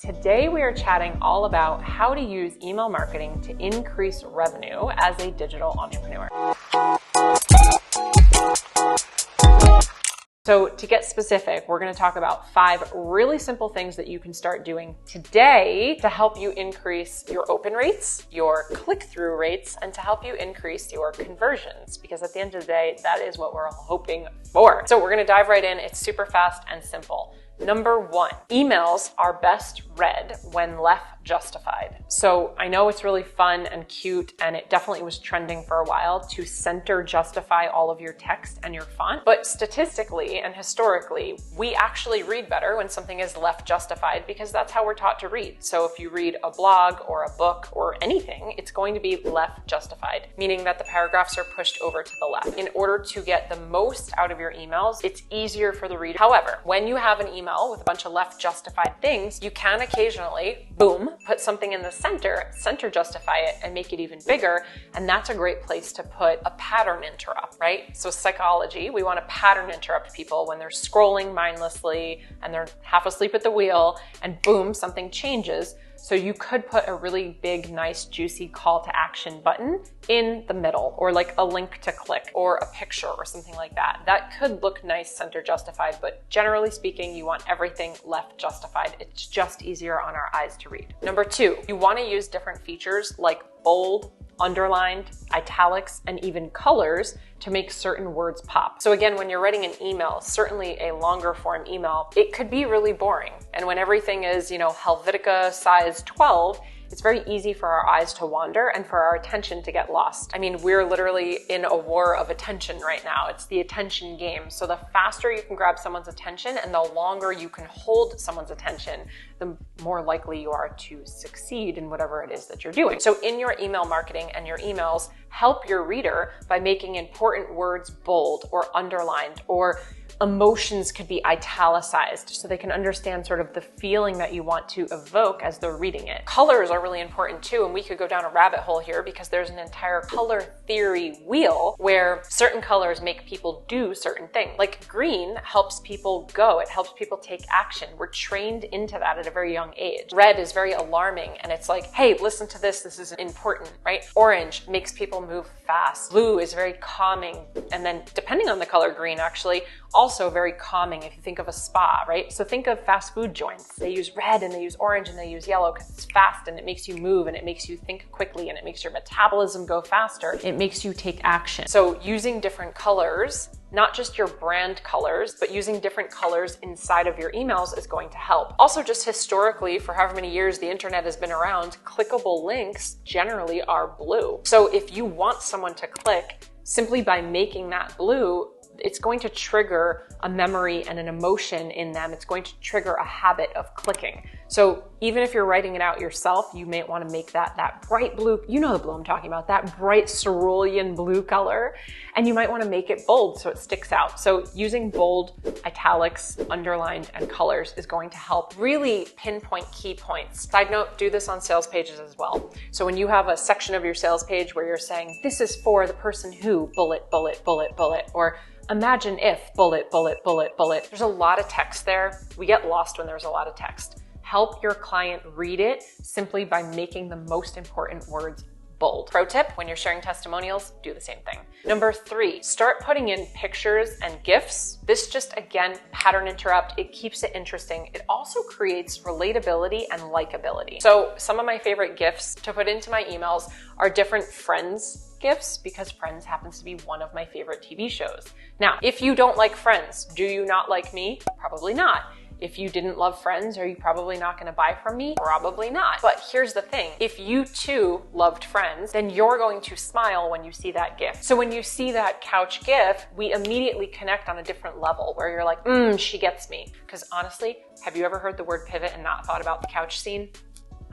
Today we are chatting all about how to use email marketing to increase revenue as a digital entrepreneur. So to get specific, we're going to talk about 5 really simple things that you can start doing today to help you increase your open rates, your click-through rates, and to help you increase your conversions. Because at the end of the day, that is what we're all hoping for. So we're going to dive right in. It's super fast and simple. Number 1, emails are best read when left justified. So I know it's really fun and cute, and it definitely was trending for a while to center justify all of your text and your font. But statistically and historically, we actually read better when something is left justified because that's how we're taught to read. So if you read a blog or a book or anything, it's going to be left justified, meaning that the paragraphs are pushed over to the left. In order to get the most out of your emails, it's easier for the reader. However, when you have an email with a bunch of left justified things, you can occasionally, boom, put something in the center justify it and make it even bigger. And that's a great place to put a pattern interrupt, right? So psychology, we want to pattern interrupt people when they're scrolling mindlessly and they're half asleep at the wheel and boom, something changes. So you could put a really big, nice, juicy call to action button in the middle, or like a link to click or a picture or something like that. That could look nice center justified, but generally speaking, you want everything left justified. It's just easier on our eyes to read. Number 2, you want to use different features like bold, underlined, italics, and even colors to make certain words pop. So again, when you're writing an email, certainly a longer form email, it could be really boring. And when everything is, Helvetica size 12, it's very easy for our eyes to wander and for our attention to get lost. I mean, we're literally in a war of attention right now. It's the attention game. So the faster you can grab someone's attention and the longer you can hold someone's attention, the more likely you are to succeed in whatever it is that you're doing. So in your email marketing and your emails, help your reader by making important words bold or underlined, or emotions could be italicized so they can understand sort of the feeling that you want to evoke as they're reading it. Colors are really important too, and we could go down a rabbit hole here because there's an entire color theory wheel where certain colors make people do certain things. Like green helps people go, it helps people take action. We're trained into that at a very young age. Red is very alarming and it's like, hey, listen to this is important, right? Orange makes people move fast. Blue is very calming, and then depending on the color green, actually, also very calming if you think of a spa, right? So think of fast food joints. They use red and they use orange and they use yellow because it's fast and it makes you move and it makes you think quickly and it makes your metabolism go faster. It makes you take action. So using different colors, not just your brand colors, but using different colors inside of your emails is going to help. Also, just historically, for however many years the internet has been around, clickable links generally are blue. So if you want someone to click, simply by making that blue, it's going to trigger a memory and an emotion in them. It's going to trigger a habit of clicking. So even if you're writing it out yourself, you may want to make that bright blue, you know the blue I'm talking about, that bright cerulean blue color, and you might want to make it bold so it sticks out. So using bold, italics, underlined, and colors is going to help really pinpoint key points. Side note, do this on sales pages as well. So when you have a section of your sales page where you're saying, this is for the person who, bullet, bullet, bullet, bullet, or imagine if, bullet, bullet, bullet, bullet. There's a lot of text there. We get lost when there's a lot of text. Help your client read it simply by making the most important words bold. Pro tip, when you're sharing testimonials, do the same thing. Number 3, start putting in pictures and GIFs. This just, again, pattern interrupt. It keeps it interesting. It also creates relatability and likability. So some of my favorite GIFs to put into my emails are different Friends GIFs, because Friends happens to be one of my favorite TV shows. Now, if you don't like Friends, do you not like me? Probably not. If you didn't love Friends, are you probably not going to buy from me? Probably not. But here's the thing. If you too loved Friends, then you're going to smile when you see that GIF. So when you see that couch GIF, we immediately connect on a different level where you're like, she gets me. Because honestly, have you ever heard the word pivot and not thought about the couch scene?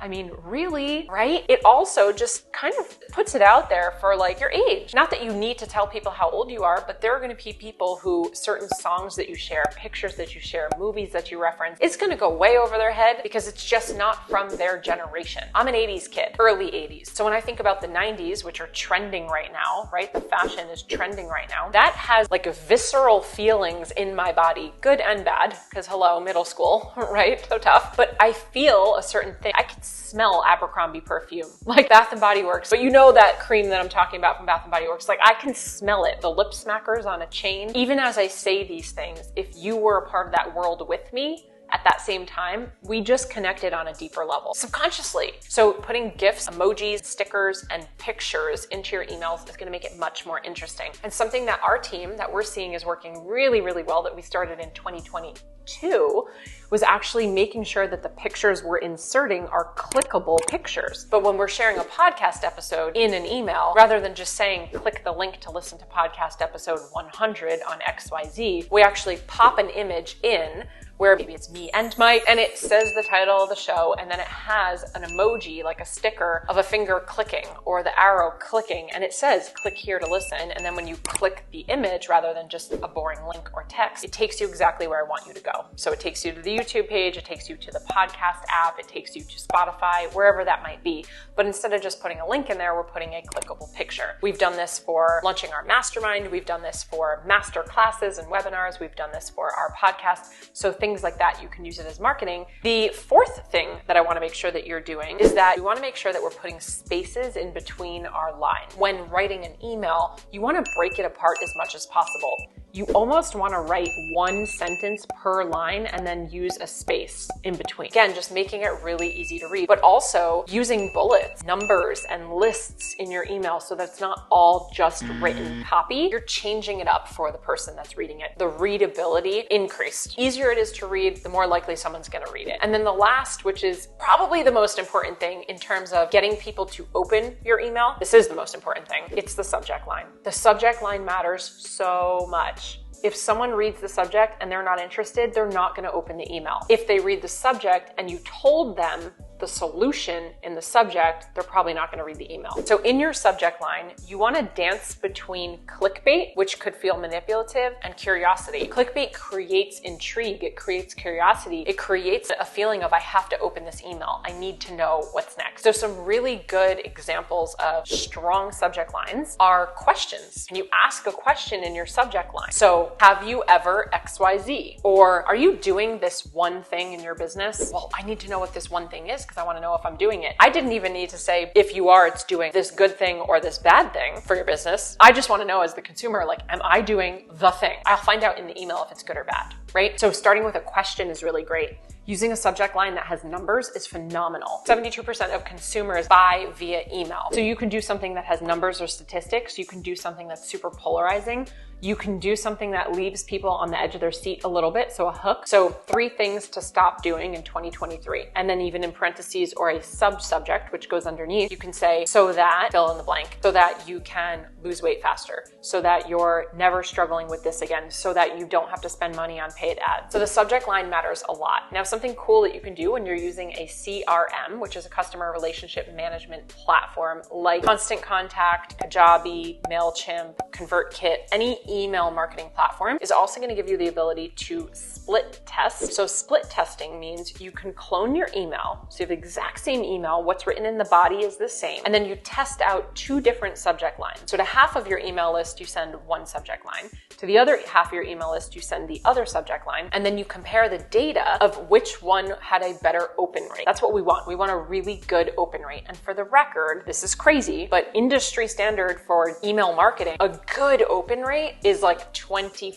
I mean, really, right? It also just kind of puts it out there for like your age. Not that you need to tell people how old you are, but there are going to be people who certain songs that you share, pictures that you share, movies that you reference, it's going to go way over their head because it's just not from their generation. I'm an 80s kid, early 80s. So when I think about the 90s, which are trending right now, right? The fashion is trending right now. That has like visceral feelings in my body, good and bad, because hello, middle school, right? So tough. But I feel a certain thing. I can smell Abercrombie perfume, like Bath and Body Works. But you know that cream that I'm talking about from Bath and Body Works, like I can smell it. The lip smackers on a chain. Even as I say these things, if you were a part of that world with me, at that same time, we just connected on a deeper level, subconsciously. So putting GIFs, emojis, stickers, and pictures into your emails is gonna make it much more interesting. And something that our team that we're seeing is working really, really well that we started in 2022 was actually making sure that the pictures we're inserting are clickable pictures. But when we're sharing a podcast episode in an email, rather than just saying, click the link to listen to podcast episode 100 on XYZ, we actually pop an image in where maybe it's me and Mike, and it says the title of the show, and then it has an emoji, like a sticker of a finger clicking or the arrow clicking, and it says, click here to listen. And then when you click the image, rather than just a boring link or text, it takes you exactly where I want you to go. So it takes you to the YouTube page, it takes you to the podcast app, it takes you to Spotify, wherever that might be. But instead of just putting a link in there, we're putting a clickable picture. We've done this for launching our mastermind. We've done this for master classes and webinars. We've done this for our podcast. So things like that, you can use it as marketing. The fourth thing that I want to make sure that you're doing is that we want to make sure that we're putting spaces in between our lines. When writing an email, you want to break it apart as much as possible. You almost want to write one sentence per line and then use a space in between. Again, just making it really easy to read, but also using bullets, numbers, and lists in your email so that it's not all just written copy. You're changing it up for the person that's reading it. The readability increased. Easier it is to read, the more likely someone's going to read it. And then the last, which is probably the most important thing in terms of getting people to open your email, this is the most important thing, it's the subject line. The subject line matters so much. If someone reads the subject and they're not interested, they're not going to open the email. If they read the subject and you told them the solution in the subject, they're probably not going to read the email. So in your subject line, you want to dance between clickbait, which could feel manipulative, and curiosity. Clickbait creates intrigue. It creates curiosity. It creates a feeling of, I have to open this email. I need to know what's next. So some really good examples of strong subject lines are questions. Can you ask a question in your subject line? So have you ever XYZ? Or are you doing this one thing in your business? Well, I need to know what this one thing is because I want to know if I'm doing it. I didn't even need to say, if you are, it's doing this good thing or this bad thing for your business. I just want to know as the consumer, like, am I doing the thing? I'll find out in the email if it's good or bad, right? So starting with a question is really great. Using a subject line that has numbers is phenomenal. 72% of consumers buy via email. So you can do something that has numbers or statistics. You can do something that's super polarizing. You can do something that leaves people on the edge of their seat a little bit, so a hook. So 3 things to stop doing in 2023. And then even in parentheses or a sub-subject, which goes underneath, you can say, so that, fill in the blank, so that you can lose weight faster, so that you're never struggling with this again, so that you don't have to spend money on paid ads. So the subject line matters a lot. Now, something cool that you can do when you're using a CRM, which is a customer relationship management platform like Constant Contact, Kajabi, MailChimp, ConvertKit, any email marketing platform, is also going to give you the ability to split test. So split testing means you can clone your email. So you have the exact same email, what's written in the body is the same, and then you test out 2 different subject lines. So to half of your email list, you send one subject line. To the other half of your email list, you send the other subject line, and then you compare the data of which one had a better open rate. That's what we want. We want a really good open rate. And for the record, this is crazy, but industry standard for email marketing, a good open rate is like 25%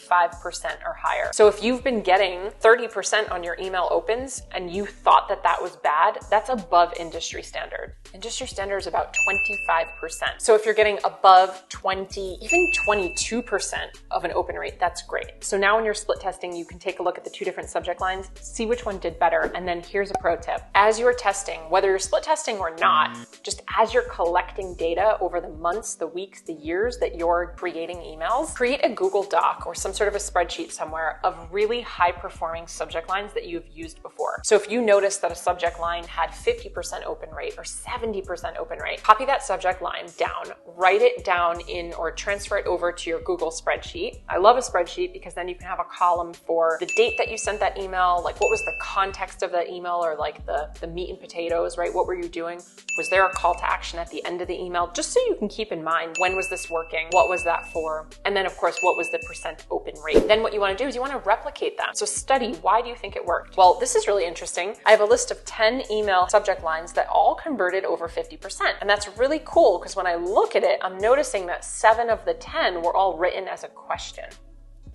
or higher. So if you've been getting 30% on your email opens and you thought that that was bad, that's above industry standard. Industry standard is about 25%. So if you're getting above 20, even 22% of an open rate, that's great. So now when you're split testing, you can take a look at the 2 different subject lines, see which one did better. And then here's a pro tip. As you're testing, whether you're split testing or not, just as you're collecting data over the months, the weeks, the years that you're creating emails, create a Google Doc or some sort of a spreadsheet somewhere of really high performing subject lines that you've used before. So if you notice that a subject line had 50% open rate or 70% open rate, copy that subject line down, write it down in or transfer it over to your Google spreadsheet. I love a spreadsheet because then you can have a column for the date that you sent that email, like what was the context of that email, or like the meat and potatoes, right? What were you doing? Was there a call to action at the end of the email? Just so you can keep in mind, when was this working? What was that for? And then of course, what was the percent open rate? Then what you want to do is you want to replicate that. So study, why do you think it worked? Well, this is really interesting. I have a list of 10 email subject lines that all converted over 50%. And that's really cool because when I look at it, I'm noticing that 7 of the 10 were all written as a question.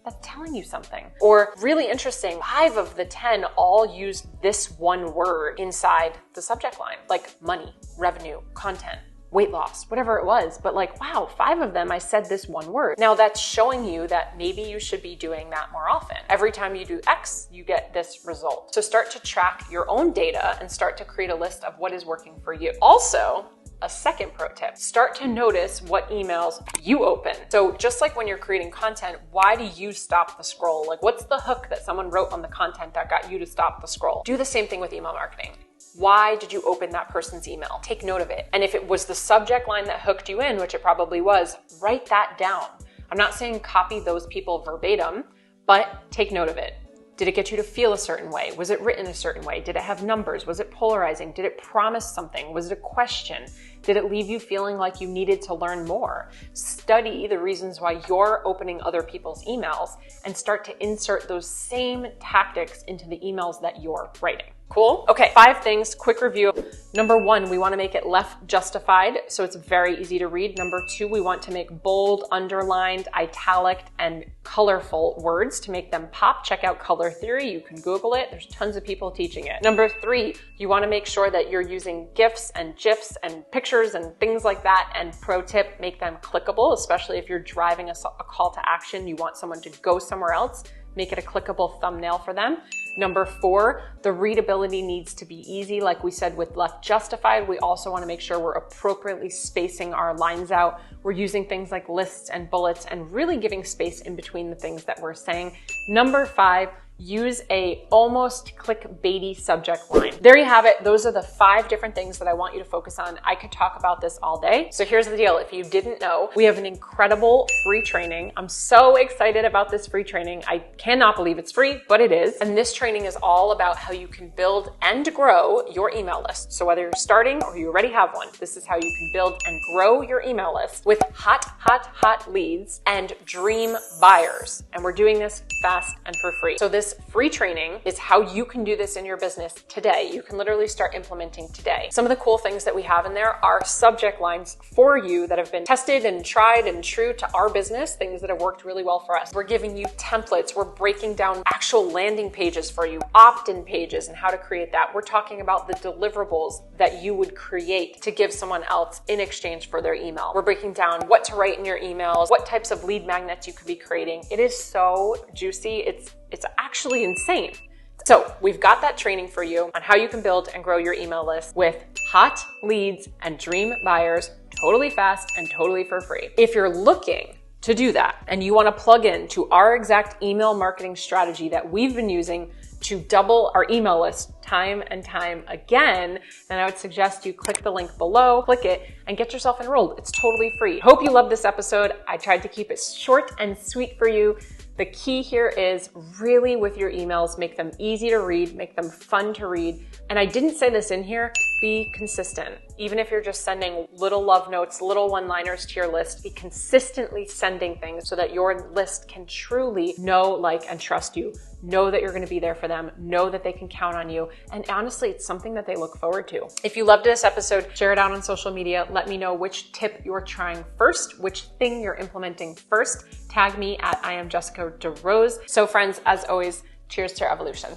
That's telling you something. Or really interesting, 5 of the 10 all used this one word inside the subject line, like money, revenue, content, weight loss, whatever it was. But like, wow, 5 of them, I said this one word. Now that's showing you that maybe you should be doing that more often. Every time you do X, you get this result. So start to track your own data and start to create a list of what is working for you. Also, a second pro tip, start to notice what emails you open. So just like when you're creating content, why do you stop the scroll? Like what's the hook that someone wrote on the content that got you to stop the scroll? Do the same thing with email marketing. Why did you open that person's email? Take note of it. And if it was the subject line that hooked you in, which it probably was, write that down. I'm not saying copy those people verbatim, but take note of it. Did it get you to feel a certain way? Was it written a certain way? Did it have numbers? Was it polarizing? Did it promise something? Was it a question? Did it leave you feeling like you needed to learn more? Study the reasons why you're opening other people's emails and start to insert those same tactics into the emails that you're writing. Cool? Okay, 5 things, quick review. Number 1, we want to make it left justified, so it's very easy to read. Number 2, we want to make bold, underlined, italic, and colorful words to make them pop. Check out color theory. You can Google it. There's tons of people teaching it. Number 3, you want to make sure that you're using GIFs and GIFs and pictures and things like that. And pro tip, make them clickable, especially if you're driving a call to action. You want someone to go somewhere else. Make it a clickable thumbnail for them. Number 4, the readability needs to be easy. Like we said with left justified, we also want to make sure we're appropriately spacing our lines out. We're using things like lists and bullets and really giving space in between the things that we're saying. Number 5, use a almost clickbaity subject line. There you have it. Those are the 5 different things that I want you to focus on. I could talk about this all day. So here's the deal. If you didn't know, we have an incredible free training. I'm so excited about this free training. I cannot believe it's free, but it is. And this training is all about how you can build and grow your email list. So whether you're starting or you already have one, this is how you can build and grow your email list with hot leads and dream buyers. And we're doing this fast and for free. So this free training is how you can do this in your business today. You can literally start implementing today. Some of the cool things that we have in there are subject lines for you that have been tested and tried and true to our business, things that have worked really well for us. We're giving you templates. We're breaking down actual landing pages for you, opt-in pages, and how to create that. We're talking about the deliverables that you would create to give someone else in exchange for their email. We're breaking down what to write in your emails, what types of lead magnets you could be creating. It is so juicy. It's actually insane. So we've got that training for you on how you can build and grow your email list with hot leads and dream buyers, totally fast and totally for free. If you're looking to do that and you want to plug in to our exact email marketing strategy that we've been using to double our email list time and time again, then I would suggest you click the link below, click it, and get yourself enrolled. It's totally free. Hope you loved this episode. I tried to keep it short and sweet for you. The key here is really with your emails, make them easy to read, make them fun to read. And I didn't say this in here, be consistent. Even if you're just sending little love notes, little one-liners to your list, be consistently sending things so that your list can truly know, like, and trust you. Know that you're going to be there for them. Know that they can count on you. And honestly, it's something that they look forward to. If you loved this episode, share it out on social media. Let me know which tip you're trying first, which thing you're implementing first. Tag me at I am Jessica DeRose. So friends, as always, cheers to your evolution.